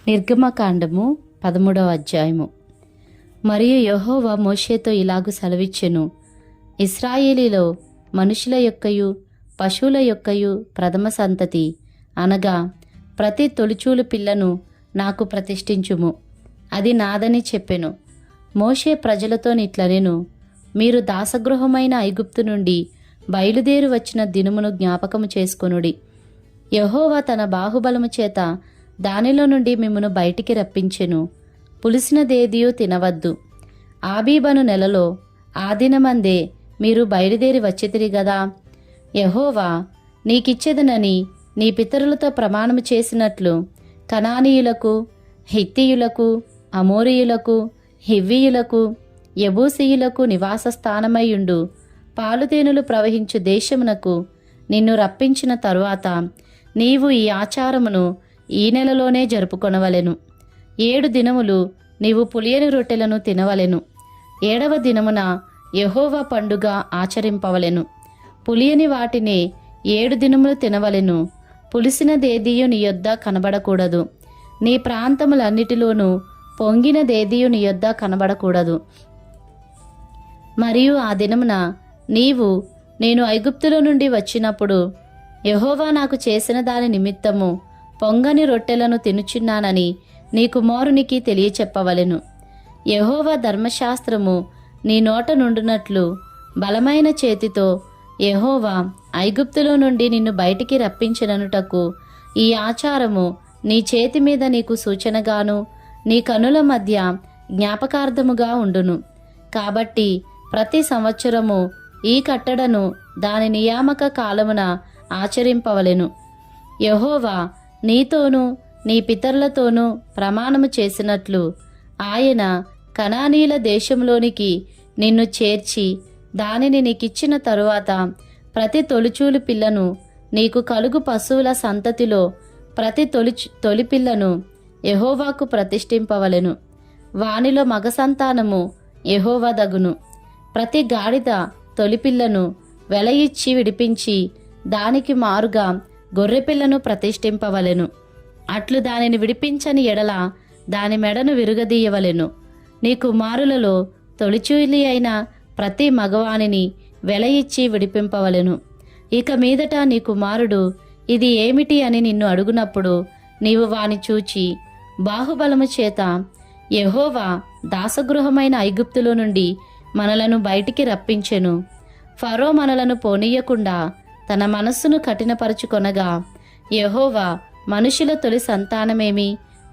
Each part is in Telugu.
నిర్గమకాండము 13వ అధ్యాయము. మరియు యెహోవా మోషేతో ఇలాగు సెలవిచ్చెను, ఇశ్రాయేలీలో మనుషుల యొక్కయు పశువుల యొక్కయు ప్రథమ సంతతి అనగా ప్రతి తొలిచూలు పిల్లను నాకు ప్రతిష్ఠించుము, అది నాదని చెప్పెను. మోషే ప్రజలతో నిట్లనెను, మీరు దాసగృహమైన ఐగుప్తు నుండి బయలుదేరి వచ్చిన దినమును జ్ఞాపకము చేసుకొనుడి. యెహోవా తన బాహుబలము చేత దానిలో నుండి మిమ్మును బయటికి రప్పించెను. పులిసినదేదియూ తినవద్దు. ఆబీబను నెలలో ఆ దినమందే మీరు బయలుదేరి వచ్చితిరి గదా. యెహోవా నీకిచ్చెదనని నీ పితరులతో ప్రమాణము చేసినట్లు కనానీయులకు, హిత్తీయులకు, అమోరీయులకు, హివ్వీయులకు, యెబూసీయులకు నివాస స్థానమైయుండు పాలుతేనులు ప్రవహించు దేశమునకు నిన్ను రప్పించిన తరువాత నీవు ఈ ఆచారమును ఈ నెలలోనే జరుపుకొనవలెను. 7 దినములు నీవు పులియని రొట్టెలను తినవలెను. 7వ దినమున యెహోవా పండుగ ఆచరింపవలెను. పులియని వాటిని 7 దినములు తినవలెను. పులిసినదేదియు నీ యొద్ద కనబడకూడదు. నీ ప్రాంతములన్నిటిలోనూ పొంగినదేదియు నీ యొద్ద కనబడకూడదు. మరియు ఆ దినమున నీవు నేను ఐగుప్తులో నుండి వచ్చినప్పుడు యెహోవా నాకు చేసిన దాని నిమిత్తము పొంగని రొట్టెలను తినుచున్నానని నీ కుమారునికి తెలియచెప్పవలెను. యెహోవా ధర్మశాస్త్రము నీ నోట నుండునట్లు బలమైన చేతితో యెహోవా ఐగుప్తులో నుండి నిన్ను బయటికి రప్పించిననుటకు ఈ ఆచారము నీ చేతి మీద నీకు సూచనగాను నీ కనుల మధ్య జ్ఞాపకార్థముగా ఉండును. కాబట్టి ప్రతి సంవత్సరము ఈ కట్టడను దాని నియామక కాలమున ఆచరింపవలెను. యెహోవా నీతోనూ నీ పితరులతోనూ ప్రమాణము చేసినట్లు ఆయన కనానీయుల దేశంలోనికి నిన్ను చేర్చి దానిని నీకిచ్చిన తరువాత ప్రతి తొలిచూలు పిల్లను నీకు కలుగు పశువుల సంతతిలో ప్రతి తొలి పిల్లను యెహోవాకు ప్రతిష్ఠింపవలెను. వానిలో మగ సంతానము యెహోవా దగును. ప్రతి గాడిద తొలిపిల్లను వెల ఇచ్చి విడిపించి దానికి మారుగా గొర్రెపిల్లను ప్రతిష్ఠింపవలెను. అట్లు దానిని విడిపించని ఎడల దాని మెడను విరుగదీయవలెను. నీ కుమారులలో తొలిచూలి అయిన ప్రతి మగవానిని వెల ఇచ్చి విడిపింపవలెను. ఇక మీదట నీ కుమారుడు ఇది ఏమిటి అని నిన్ను అడుగునప్పుడు నీవు వాని చూచి బాహుబలము చేత యెహోవా దాసగృహమైన ఐగుప్తులో నుండి మనలను బయటికి రప్పించెను. ఫరో మనలను పోనీయకుండా తన మనస్సును కఠినపరుచుకొనగా యెహోవా మనుషుల తొలి సంతానమేమి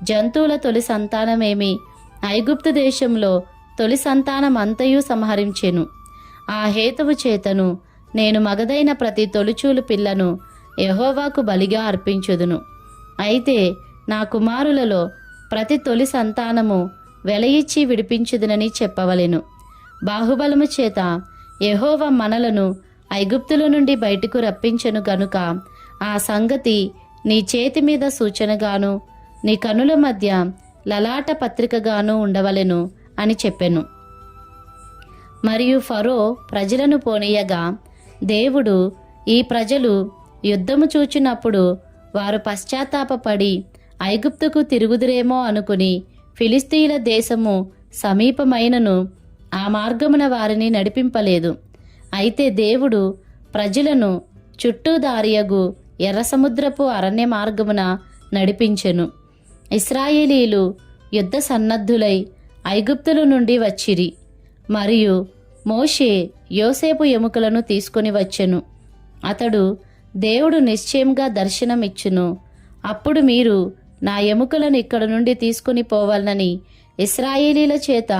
జంతువుల తొలి సంతానమేమి ఐగుప్తు దేశంలో తొలి సంతానమంతయు సంహరించెను. ఆ హేతువు చేతను నేను మగదైన ప్రతి తొలిచూలు పిల్లను యెహోవాకు బలిగా అర్పించుదును. అయితే నా కుమారులలో ప్రతి తొలి సంతానము వెలయిచ్చి విడిపించుదునని చెప్పవలెను. బాహుబలము చేత యెహోవా మనలను ఐగుప్తులో నుండి బయటకు రప్పించెను గనుక ఆ సంగతి నీ చేతి మీద సూచనగాను నీ కనుల మధ్య లలాట పత్రికగాను ఉండవలెను అని చెప్పెను. మరియు ఫరో ప్రజలను పోనీయగా దేవుడు ఈ ప్రజలు యుద్ధము చూచినప్పుడు వారు పశ్చాత్తాపపడి ఐగుప్తుకు తిరుగుదురేమో అనుకుని ఫిలిస్తీయుల దేశము సమీపమైనను ఆ మార్గమున వారిని నడిపింపలేదు. అయితే దేవుడు ప్రజలను చుట్టూ దారియగు ఎర్ర సముద్రపు అరణ్య మార్గమున నడిపించెను. ఇశ్రాయేలీలు యుద్ధ సన్నద్ధులై ఐగుప్తుల నుండి వచ్చిరి. మరియు మోషే యోసేపు ఎముకలను తీసుకొని వచ్చెను. అతడు దేవుడు నిశ్చయంగా దర్శనమిచ్చును. అప్పుడు మీరు నా ఎముకలను ఇక్కడ నుండి తీసుకుని పోవాలని ఇశ్రాయేలీల చేత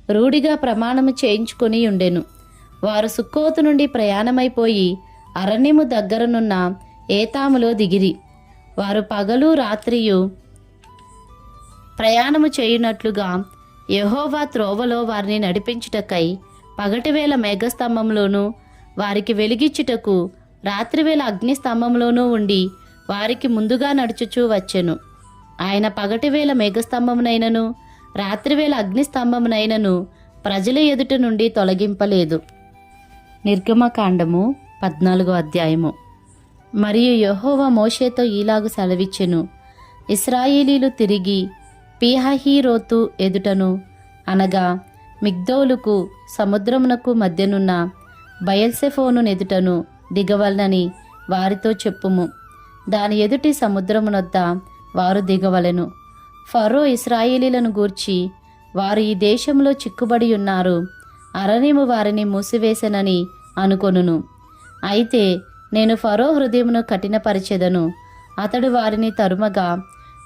రూఢిగా ప్రమాణము చేయించుకొని ఉండెను. వారు సుక్కోతు నుండి ప్రయాణమైపోయి అరణ్యము దగ్గరనున్న ఏతాములో దిగిరి. వారు పగలు రాత్రియు ప్రయాణము చేయునట్లుగా యెహోవా త్రోవలో వారిని నడిపించుటకై పగటివేళ మేఘస్తంభంలోనూ వారికి వెలిగిచ్చుటకు రాత్రివేళ అగ్నిస్తంభంలోనూ ఉండి వారికి ముందుగా నడుచుచూ వచ్చెను. ఆయన పగటివేళ మేఘస్తంభమునైనను రాత్రివేళ అగ్నిస్తంభమునైనను ప్రజల ఎదుట నుండి తొలగింపలేదు. నిర్గమకాండము 14వ అధ్యాయము. మరియు యెహోవా మోషేతో ఈలాగు సెలవిచ్చెను, ఇశ్రాయేలీలు తిరిగి పీహహీరోతు ఎదుటను అనగా మిగ్దోలుకు సముద్రమునకు మధ్యనున్న బయల్సెఫోను ఎదుటను దిగవలనని వారితో చెప్పుము. దాని ఎదుటి సముద్రమునొద్ద వారు దిగవలెను. ఫరో ఇశ్రాయేలీలను గూర్చి, వారు ఈ దేశంలో చిక్కుబడి ఉన్నారు, అరణ్యము వారిని మూసివేసెనని అనుకొనును. అయితే నేను ఫరో హృదయమును కఠినపరిచెదను. అతడు వారిని తరుమగా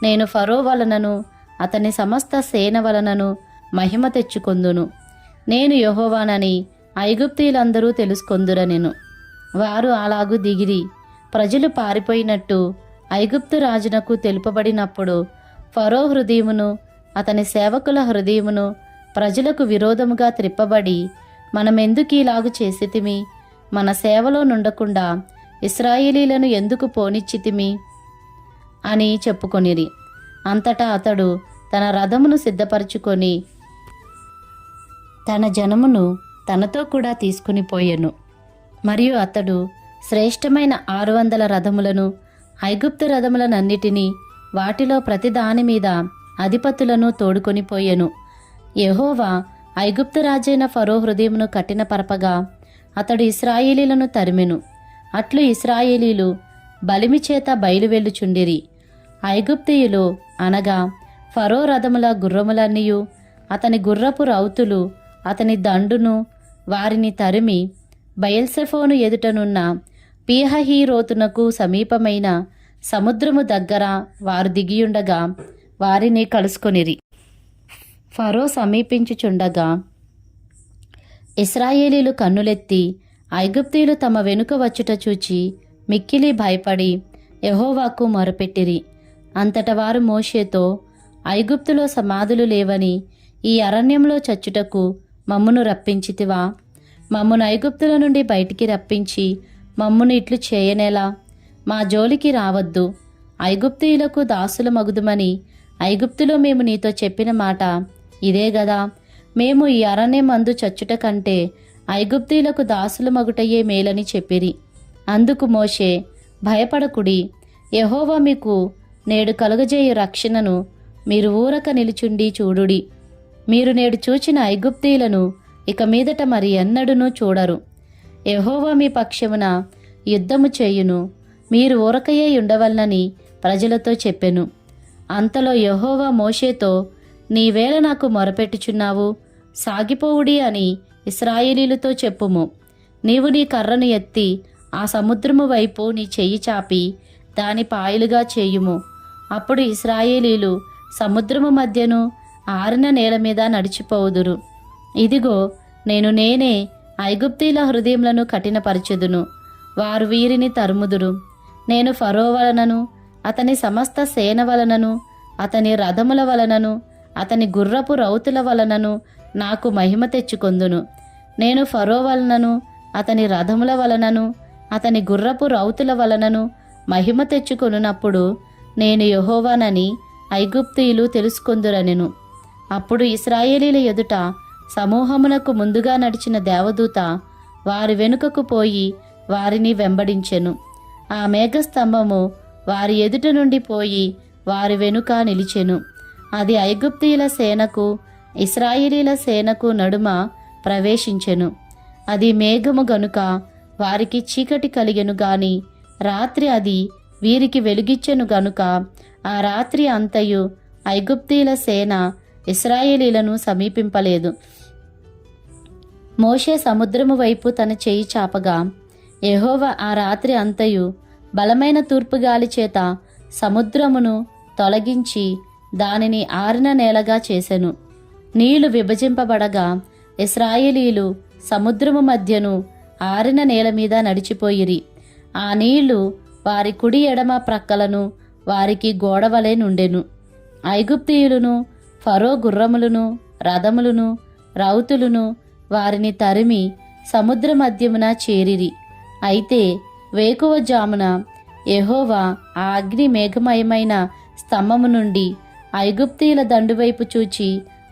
నేను ఫరో వలనను అతని సమస్త సేన వలనను మహిమ తెచ్చుకొందును. నేను యెహోవానని ఐగుప్తీయులందరూ తెలుసుకొందురనెను. వారు అలాగు దిగిరి. ప్రజలు పారిపోయినట్టు ఐగుప్తు రాజునకు తెలుపబడినప్పుడు ఫరో హృదయమును అతని సేవకుల హృదయమును ప్రజలకు విరోధముగా త్రిప్పబడి, మనమెందుకు ఇలాగు చేసితిమి, మన సేవలో నుండకుండా ఇశ్రాయేలీలను ఎందుకు పోనిచ్చితిమి అని చెప్పుకొనిరి. అంతటా అతడు తన రథమును సిద్ధపరచుకొని తన జనమును తనతో కూడా తీసుకుని పోయెను. మరియు అతడు శ్రేష్టమైన 600 రథములను, ఐగుప్తు రథములనన్నిటినీ, వాటిలో ప్రతి దాని మీద అధిపతులను తోడుకొని పోయెను. యెహోవా ఐగుప్తు రాజైన ఫరో హృదయమును కఠినపరపగా అతడు ఇశ్రాయేలీలను తరిమెను. అట్లు ఇశ్రాయేలీలు బలిమి చేత బయలువెళ్ళుచుండిరి. ఐగుప్తీయులు అనగా ఫరో రథముల గుర్రములన్నీయు, అతని గుర్రపు రౌతులు, అతని దండును వారిని తరిమి బయల్సెఫోను ఎదుటనున్న పీహహీరోతునకు సమీపమైన సముద్రము దగ్గర వారు దిగియుండగా వారిని కలుసుకొనిరి. ఫరో సమీపించుచుండగా ఇశ్రాయేలీలు కన్నులెత్తి ఐగుప్తీయులు తమ వెనుక వచ్చుట చూచి మిక్కిలి భయపడి యెహోవాకు మొరపెట్టిరి. అంతట వారు మోషేతో, ఐగుప్తులో సమాధులు లేవని ఈ అరణ్యంలో చచ్చుటకు మమ్మును రప్పించితివా? మమ్మును ఐగుప్తుల నుండి బయటికి రప్పించి మమ్మును ఇట్లు చేయనేలా? మా జోలికి రావద్దు, ఐగుప్తీయులకు దాసుల మగుదుమని ఐగుప్తులో మేము నీతో చెప్పిన మాట ఇదే గదా. మేము ఈ అరణ్యమందు చచ్చుట కంటే ఐగుప్తీయులకు దాసుల మగుటయే మేలని చెప్పిరి. అందుకు మోషే, భయపడకుడి, యెహోవా మీకు నేడు కలుగజేయు రక్షణను మీరు ఊరక నిలుచుండి చూడుడి. మీరు నేడు చూచిన ఐగుప్తీయులను ఇక మీదట మరి ఎన్నడూనూ చూడరు. యెహోవా మీ పక్షమున యుద్ధము చేయును, మీరు ఊరకయే ఉండవలనని ప్రజలతో చెప్పెను. అంతలో యెహోవా మోషేతో, నీవేళ నాకు మొరపెట్టుచున్నావు, సాగిపోవుడి అని ఇశ్రాయేలీలతో చెప్పుము. నీవు నీ కర్రను ఎత్తి ఆ సముద్రము వైపు నీ చెయ్యి చాపి దాని పాయలుగా చేయుము. అప్పుడు ఇశ్రాయేలీలు సముద్రము మధ్యను ఆరిన నేల మీద నడిచిపోవుదురు. ఇదిగో నేనే ఐగుప్తీయుల హృదయములను కఠినపరచెదును, వారు వీరిని తరుముదురు. నేను ఫరో వలనను అతని సమస్త సేన వలనను అతని రథముల వలనను అతని గుర్రపు రౌతుల వలనను నాకు మహిమ తెచ్చుకొందును. నేను ఫరో వలనను అతని రథముల వలనను అతని గుర్రపు రౌతుల వలనను మహిమ తెచ్చుకొనున్నప్పుడు నేను యెహోవానని ఐగుప్తీయులు తెలుసుకొందురనెను. అప్పుడు ఇశ్రాయేలీల ఎదుట సమూహమునకు ముందుగా నడిచిన దేవదూత వారి వెనుకకు పోయి వారిని వెంబడించెను. ఆ మేఘస్తంభము వారి ఎదుట నుండి పోయి వారి వెనుక నిలిచెను. అది ఐగుప్తీయుల సేనకు ఇశ్రాయేలీల సేనకు నడుమ ప్రవేశించెను. అది మేఘము గనుక వారికి చీకటి కలిగెను గాని రాత్రి అది వీరికి వెలుగిచ్చెను గనుక ఆ రాత్రి అంతయు ఐగుప్తీయుల సేన ఇశ్రాయేలీలను సమీపింపలేదు. మోషే సముద్రము వైపు తన చెయ్యి చాపగా యెహోవా ఆ రాత్రి అంతయు బలమైన తూర్పుగాలి చేత సముద్రమును తొలగించి దానిని ఆరిన నేలగా చేసెను. నీళ్లు విభజింపబడగా ఇశ్రాయేలీలు సముద్రము మధ్యను ఆరిన నేల మీద నడిచిపోయిరి. ఆ నీళ్లు వారి కుడి ఎడమ ప్రక్కలను వారికి గోడవలే నుండెను. ఐగుప్తీయులను ఫరో గుర్రములను రథములను రౌతులను వారిని తరిమి సముద్ర మధ్యమున చేరిరి. అయితే వేకువజామున యెహోవా ఆ అగ్ని మేఘమయమైన స్తంభము నుండి ఐగుప్తీయుల దండువైపు చూచి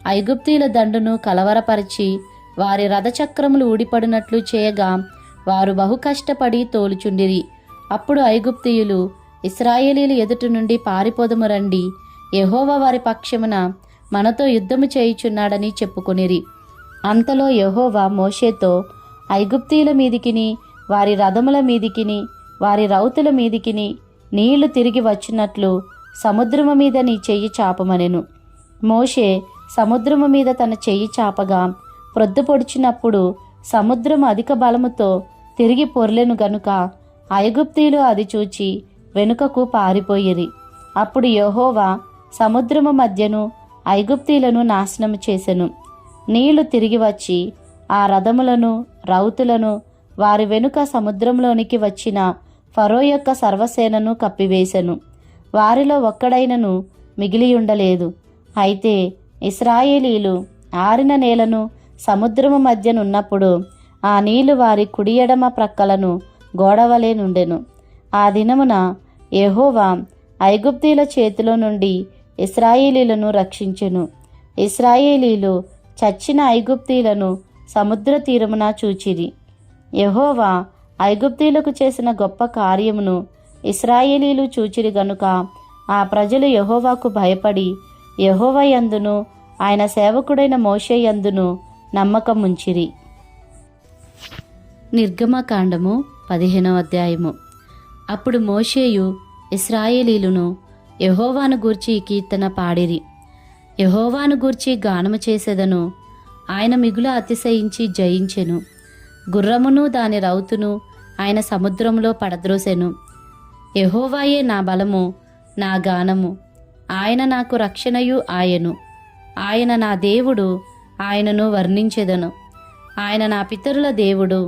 ఐగుప్తీయుల దండును కలవరపరిచి వారి రథచక్రములు ఊడిపడినట్లు చేయగా వారు బహు కష్టపడి తోలుచుండిరి. అప్పుడు ఐగుప్తీయులు ఇశ్రాయేలీల ఎదుట నుండి పారిపోదము రండి, యెహోవా వారి పక్షమున మనతో యుద్ధము చేయుచున్నాడని చెప్పుకొనిరి. అంతలో యెహోవా మోషేతో, ఐగుప్తీయుల మీదికిని వారి రథముల మీదికిని వారి రౌతుల మీదికిని నీళ్లు తిరిగి వచ్చినట్లు సముద్రము మీద నీ చెయ్యి చాపమనెను. మోషే సముద్రము మీద తన చెయ్యి చాపగా ప్రొద్దు పొడిచినప్పుడు సముద్రము అధిక బలముతో తిరిగి పొర్లెను గనుక ఐగుప్తీయులు అది చూచి వెనుకకు పారిపోయిరి. అప్పుడు యెహోవా సముద్రము మధ్యను ఐగుప్తీయులను నాశనము చేసెను. నీళ్లు తిరిగి వచ్చి ఆ రథములను రౌతులను వారి వెనుక సముద్రంలోనికి వచ్చిన ఫరో యొక్క సర్వసేనను కప్పివేశెను. వారిలో ఒక్కడైనను మిగిలియుండలేదు. అయితే ఇశ్రాయేలీలు ఆరిన నేలను సముద్రము మధ్యనున్నప్పుడు ఆ నీళ్లు వారి కుడి ఎడమ ప్రక్కలను గోడవలే నుండెను. ఆ దినమున యెహోవా ఐగుప్తీయుల చేతిలో నుండి ఇశ్రాయేలీలను రక్షించెను. ఇశ్రాయేలీలు చచ్చిన ఐగుప్తీయులను సముద్ర తీరమున చూచిరి. యెహోవా ఐగుప్తీయులకు చేసిన గొప్ప కార్యమును ఇశ్రాయేలీలు చూచిరి గనుక ఆ ప్రజలు యెహోవాకు భయపడి యెహోవా యందును ఆయన సేవకుడైన మోషే యందును నమ్మకముంచిరి. నిర్గమకాండము 15వ అధ్యాయము. అప్పుడు మోషేయు ఇశ్రాయేలీలును యెహోవాను గూర్చి ఈ కీర్తన పాడిరి. యెహోవాను గూర్చి గానము చేసేదను, ఆయన మిగుల అతిశయించి జయించెను. గుర్రమును దాని రౌతును ఆయన సముద్రములో పడద్రోసెను. యెహోవాయే నా బలము, నా గానము, ఆయన నాకు రక్షణయు ఆయను. ఆయన నా దేవుడు, ఆయనను వర్ణించెదను. ఆయన నా పితరుల దేవుడు,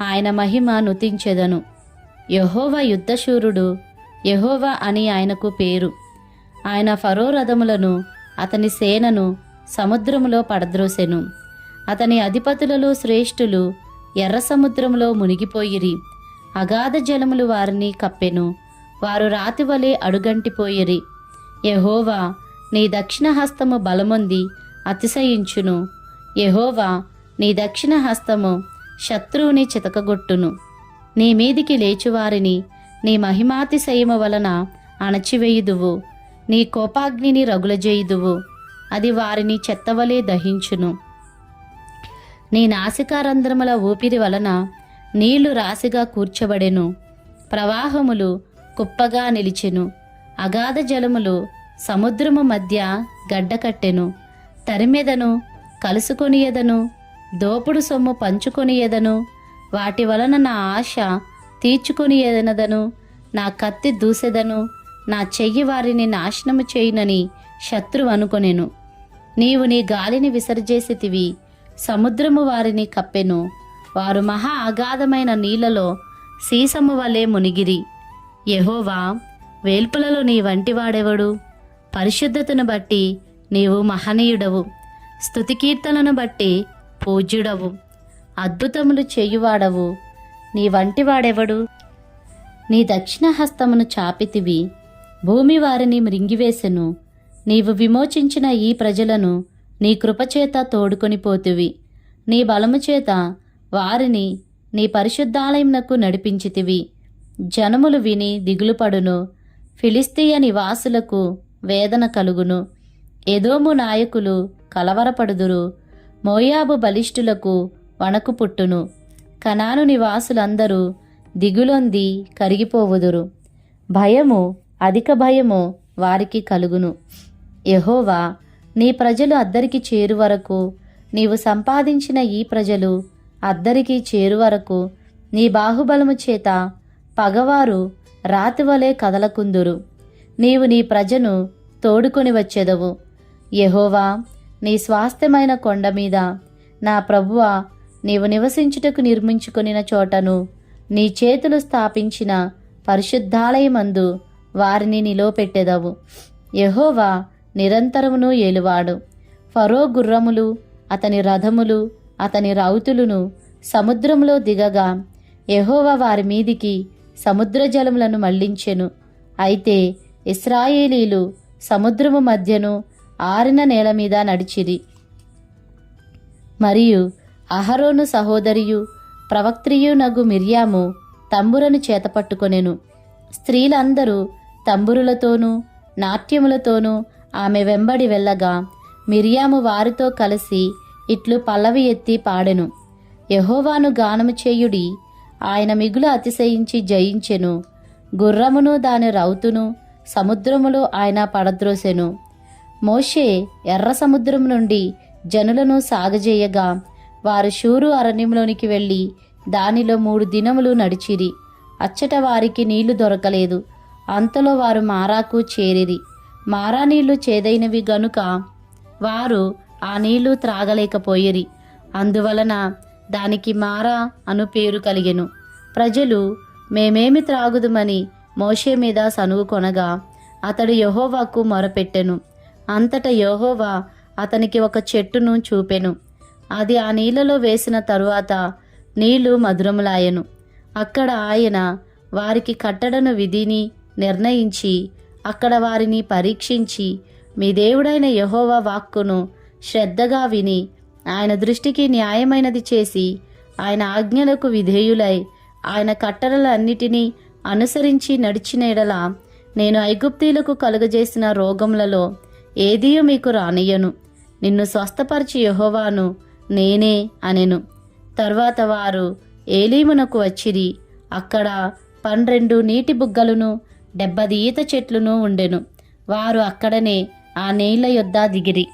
ఆయన మహిమ నుతించెదను. యెహోవా యుద్ధశూరుడు, యెహోవా అని ఆయనకు పేరు. ఆయన ఫరో రథములను అతని సేనను సముద్రములో పడద్రోసెను. అతని అధిపతులలో శ్రేష్ఠులు ఎర్ర సముద్రములో మునిగిపోయిరి. అగాధ జలములు వారిని కప్పెను. వారు రాతివలే అడుగంటిపోయిరి. యెహోవా నీ దక్షిణ హస్తము బలమొంది అతిశయించును. యెహోవా నీ దక్షిణ హస్తము శత్రువుని చితకగొట్టును. నీ మీదికి లేచువారిని నీ మహిమాతిశయము వలన అణచివేయుదువు. నీ కోపాగ్నిని రగులజేయుదువు, అది వారిని చెత్తవలే దహించును. నీ నాసికారంధ్రముల ఊపిరి వలన నీళ్లు రాశిగా కూర్చబడెను. ప్రవాహములు కుప్పగా నిలిచెను. అగాధ జలములు సముద్రము మధ్య గడ్డకట్టెను. తరిమెదను, కలుసుకొనియదను, దోపుడు సొమ్ము పంచుకొనియదను. వాటి వలన నా ఆశ తీర్చుకొనియదనదను. నా కత్తి దూసెదను. నా చెయ్యి వారిని నాశనము చేయునని శత్రువు అనుకొనెను. నీవు నీ గాలిని విసర్జేసితివి, సముద్రము వారిని కప్పెను. వారు మహా అగాధమైన నీళ్లలో సీసము వలె మునిగిరి. యెహోవా, వేల్పులలో నీ వంటివాడెవడు? పరిశుద్ధతను బట్టి నీవు మహనీయుడవు. స్తుతికీర్తనను బట్టి పూజ్యుడవు. అద్భుతములు చేయువాడవు. నీ వంటివాడెవడు? నీ దక్షిణ హస్తమును చాపితివి, భూమి వారిని మృంగివేసెను. నీవు విమోచించిన ఈ ప్రజలను నీ కృపచేత తోడుకొని పోతివి. నీ బలము చేత వారిని నీ పరిశుద్ధాలయమునకు నడిపించితివి. జనములు విని దిగులుపడును. ఫిలిస్తీయ నివాసులకు వేదన కలుగును. ఎదోము నాయకులు కలవరపడుదురు. మోయాబు బలిష్ఠులకు వణకు పుట్టును. కనాను నివాసులందరూ దిగులొంది కరిగిపోవుదురు. భయము, అధిక భయము వారికి కలుగును. యెహోవా, నీ ప్రజలు అద్దరికి చేరు వరకు, నీవు సంపాదించిన ఈ ప్రజలు అద్దరికి చేరు వరకు నీ బాహుబలము చేత పగవారు రాతివలే కదలకుందురు. నీవు నీ ప్రజను తోడుకొని వచ్చెదవు. యెహోవా, నీ స్వాస్థ్యమైన కొండ మీద నా ప్రభువా, నీవు నివసించుటకు నిర్మించుకొనిన చోటను నీ చేతులు స్థాపించిన పరిశుద్ధాలయమందు వారిని నిలవపెట్టెదవు. యెహోవా నిరంతరమును ఏలువాడు. ఫరో గుర్రములు, అతని రథములు, అతని రౌతులను సముద్రములో దిగగా యెహోవా వారి మీదికి సముద్ర జలములను మళ్లించెను. అయితే ఇశ్రాయేలీలు సముద్రము మధ్యను ఆరిన నేల మీద నడిచిరి. మరియు అహరోను సహోదరియు ప్రవక్త్రియు మిర్యాము తంబురను చేతపట్టుకొనెను. స్త్రీలందరూ తంబురులతోనూ నాట్యములతోనూ ఆమె వెంబడి వెళ్ళగా మిరియాము వారితో కలిసి ఇట్లు పల్లవి ఎత్తి పాడెను. యెహోవాను గానము చేయుడి, ఆయన మిగులు అతిశయించి జయించెను. గుర్రమును దాని రౌతును సముద్రములో ఆయన పడద్రోసెను. మోషే ఎర్ర సముద్రం నుండి జనులను సాగజేయగా వారు షూరు అరణ్యంలోనికి వెళ్ళి దానిలో 3 దినములు నడిచిరి. అచ్చట వారికి నీళ్లు దొరకలేదు. అంతలో వారు మారాకు చేరిరి. మారా నీళ్లు చేదైనవి గనుక వారు ఆ నీళ్లు త్రాగలేకపోయిరి. అందువలన దానికి మారా అను పేరు కలిగెను. ప్రజలు మేమేమి త్రాగుదుమని మోషే మీద సనుగు కొనగా అతడు యెహోవాకు మొరపెట్టెను. అంతటా యెహోవా అతనికి ఒక చెట్టును చూపెను. అది ఆ నీళ్లలో వేసిన తరువాత నీళ్లు మధురములాయెను. అక్కడ ఆయన వారికి కట్టడను విధిని నిర్ణయించి అక్కడ వారిని పరీక్షించి, మీ దేవుడైన యెహోవా వాక్కును శ్రద్ధగా విని ఆయన దృష్టికి న్యాయమైనది చేసి ఆయన ఆజ్ఞలకు విధేయులై ఆయన కట్టడలన్నిటినీ అనుసరించి నడిచిన ఎడల నేను ఐగుప్తీయులకు కలుగజేసిన రోగములలో ఏదియూ మీకు రానియ్యను. నిన్ను స్వస్థపరిచి యెహోవాను నేనే అనెను. తర్వాత వారు ఏలీమునకు వచ్చిరి. అక్కడ 12 నీటి బుగ్గలును 70 ఈత చెట్లును ఉండెను. వారు అక్కడనే ఆ నీళ్ల యొద్ద దిగిరి.